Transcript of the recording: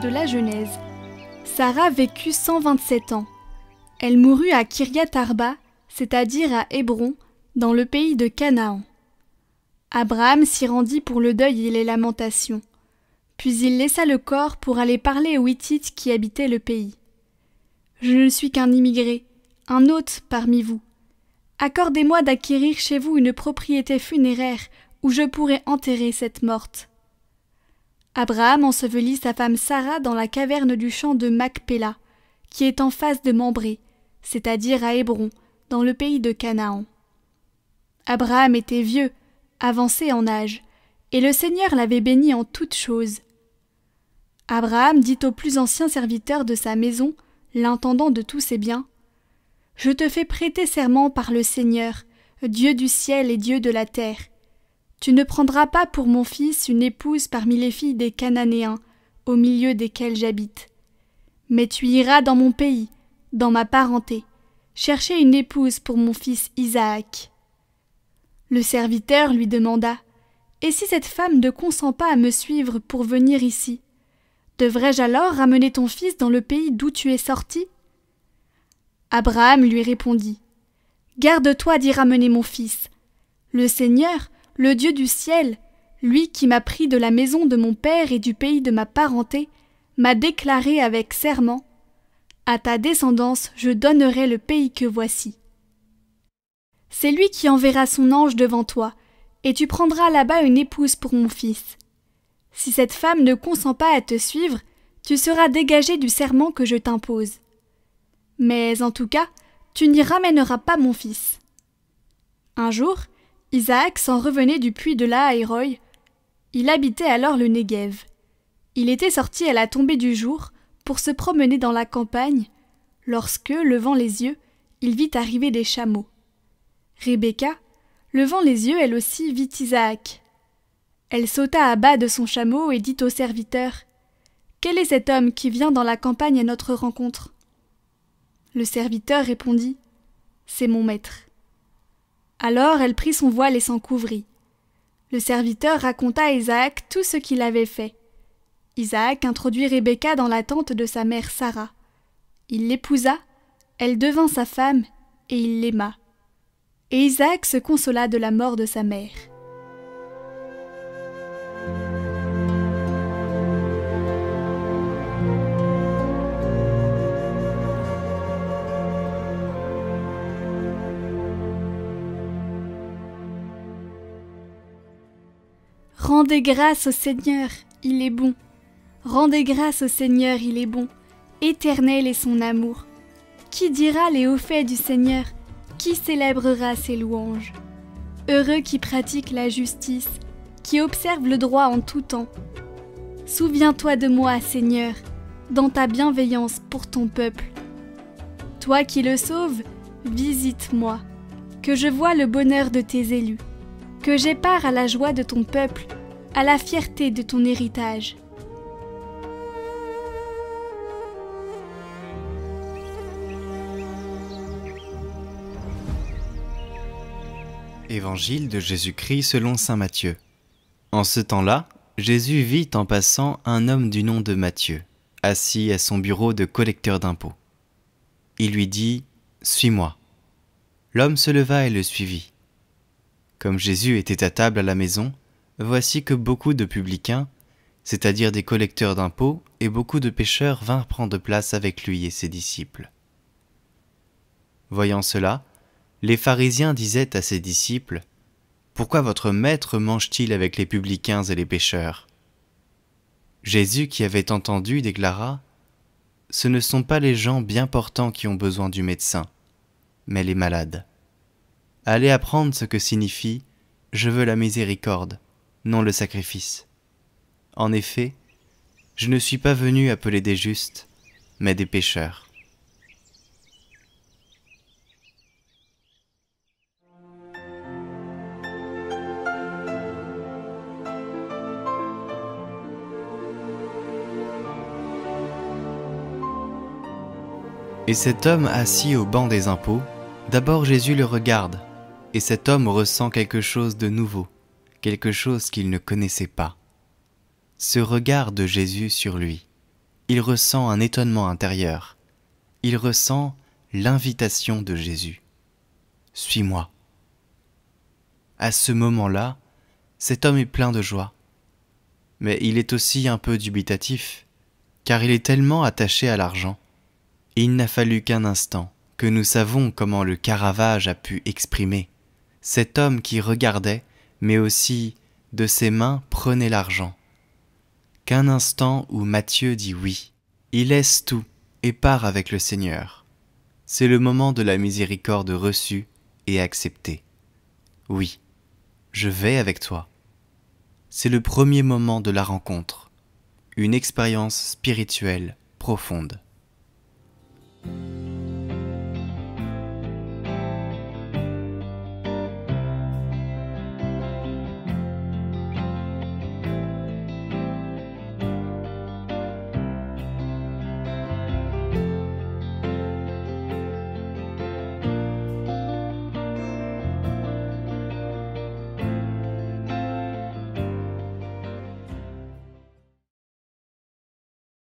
de la Genèse. Sarah vécut 127 ans. Elle mourut à Kiryat Arba, c'est-à-dire à Hébron, dans le pays de Canaan. Abraham s'y rendit pour le deuil et les lamentations. Puis il laissa le corps pour aller parler aux Hittites qui habitaient le pays. « Je ne suis qu'un immigré, un hôte parmi vous. Accordez-moi d'acquérir chez vous une propriété funéraire où je pourrai enterrer cette morte. » Abraham ensevelit sa femme Sarah dans la caverne du champ de Macpéla, qui est en face de Mambré, c'est-à-dire à Hébron, dans le pays de Canaan. Abraham était vieux, avancé en âge, et le Seigneur l'avait béni en toutes choses. Abraham dit au plus ancien serviteur de sa maison, l'intendant de tous ses biens, « Je te fais prêter serment par le Seigneur, Dieu du ciel et Dieu de la terre. Tu ne prendras pas pour mon fils une épouse parmi les filles des Cananéens, au milieu desquels j'habite. Mais tu iras dans mon pays, dans ma parenté, chercher une épouse pour mon fils Isaac. » Le serviteur lui demanda, « Et si cette femme ne consent pas à me suivre pour venir ici, devrais-je alors ramener ton fils dans le pays d'où tu es sorti ?» Abraham lui répondit, « Garde-toi d'y ramener mon fils. Le Seigneur, le Dieu du ciel, lui qui m'a pris de la maison de mon père et du pays de ma parenté, m'a déclaré avec serment, « À ta descendance je donnerai le pays que voici. » C'est lui qui enverra son ange devant toi, et tu prendras là-bas une épouse pour mon fils. Si cette femme ne consent pas à te suivre, tu seras dégagé du serment que je t'impose. Mais en tout cas, tu n'y ramèneras pas mon fils. » Un jour, Isaac s'en revenait du puits de Lahaïroï. Il habitait alors le Néguev. Il était sorti à la tombée du jour pour se promener dans la campagne, lorsque, levant les yeux, il vit arriver des chameaux. Rebecca, levant les yeux, elle aussi vit Isaac. Elle sauta à bas de son chameau et dit au serviteur, « Quel est cet homme qui vient dans la campagne à notre rencontre ?» Le serviteur répondit, « C'est mon maître. » Alors elle prit son voile et s'en couvrit. Le serviteur raconta à Isaac tout ce qu'il avait fait. Isaac introduit Rebecca dans la tente de sa mère Sarah. Il l'épousa, elle devint sa femme, et il l'aima. Et Isaac se consola de la mort de sa mère. Rendez grâce au Seigneur, il est bon. Rendez grâce au Seigneur, il est bon. Éternel est son amour. Qui dira les hauts faits du Seigneur? Qui célébrera ses louanges? Heureux qui pratique la justice, qui observe le droit en tout temps. Souviens-toi de moi, Seigneur, dans ta bienveillance pour ton peuple. Toi qui le sauves, visite-moi, que je voie le bonheur de tes élus, que j'aie part à la joie de ton peuple, à la fierté de ton héritage. Évangile de Jésus-Christ selon saint Matthieu. En ce temps-là, Jésus vit en passant un homme du nom de Matthieu, assis à son bureau de collecteur d'impôts. Il lui dit « Suis-moi ». L'homme se leva et le suivit. Comme Jésus était à table à la maison, voici que beaucoup de publicains, c'est-à-dire des collecteurs d'impôts, et beaucoup de pécheurs vinrent prendre place avec lui et ses disciples. Voyant cela, les pharisiens disaient à ses disciples, « Pourquoi votre maître mange-t-il avec les publicains et les pécheurs ?» Jésus, qui avait entendu, déclara, « Ce ne sont pas les gens bien portants qui ont besoin du médecin, mais les malades. Allez apprendre ce que signifie « Je veux la miséricorde », non le sacrifice. En effet, je ne suis pas venu appeler des justes, mais des pécheurs. » Et cet homme assis au banc des impôts, d'abord Jésus le regarde, et cet homme ressent quelque chose de nouveau, quelque chose qu'il ne connaissait pas. Ce regard de Jésus sur lui, il ressent un étonnement intérieur. Il ressent l'invitation de Jésus. « Suis-moi ». À ce moment-là, cet homme est plein de joie. Mais il est aussi un peu dubitatif, car il est tellement attaché à l'argent. Il n'a fallu qu'un instant que nous savons comment le Caravage a pu exprimer. Cet homme qui regardait, mais aussi de ses mains prenait l'argent. Qu'un instant où Matthieu dit oui. Il laisse tout et part avec le Seigneur. C'est le moment de la miséricorde reçue et acceptée. Oui, je vais avec toi. C'est le premier moment de la rencontre, une expérience spirituelle profonde.